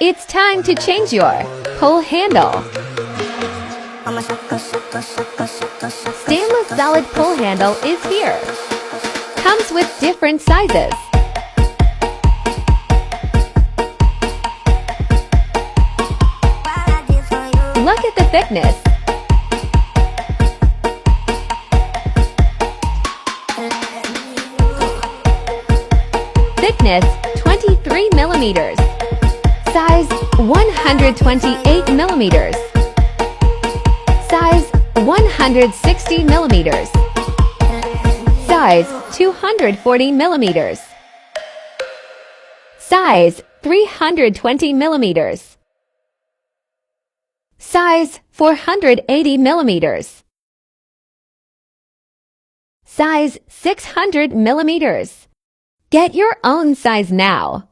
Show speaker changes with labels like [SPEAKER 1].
[SPEAKER 1] It's time to change your pull handle. Stainless solid pull handle is here. Comes with different sizes. Look at the thickness. Thickness 23 millimeters. Size 128 millimeters. Size 160 millimeters. Size 240 millimeters. Size 320 millimeters. Size 480 millimeters. Size 600 millimeters. Get your own size now.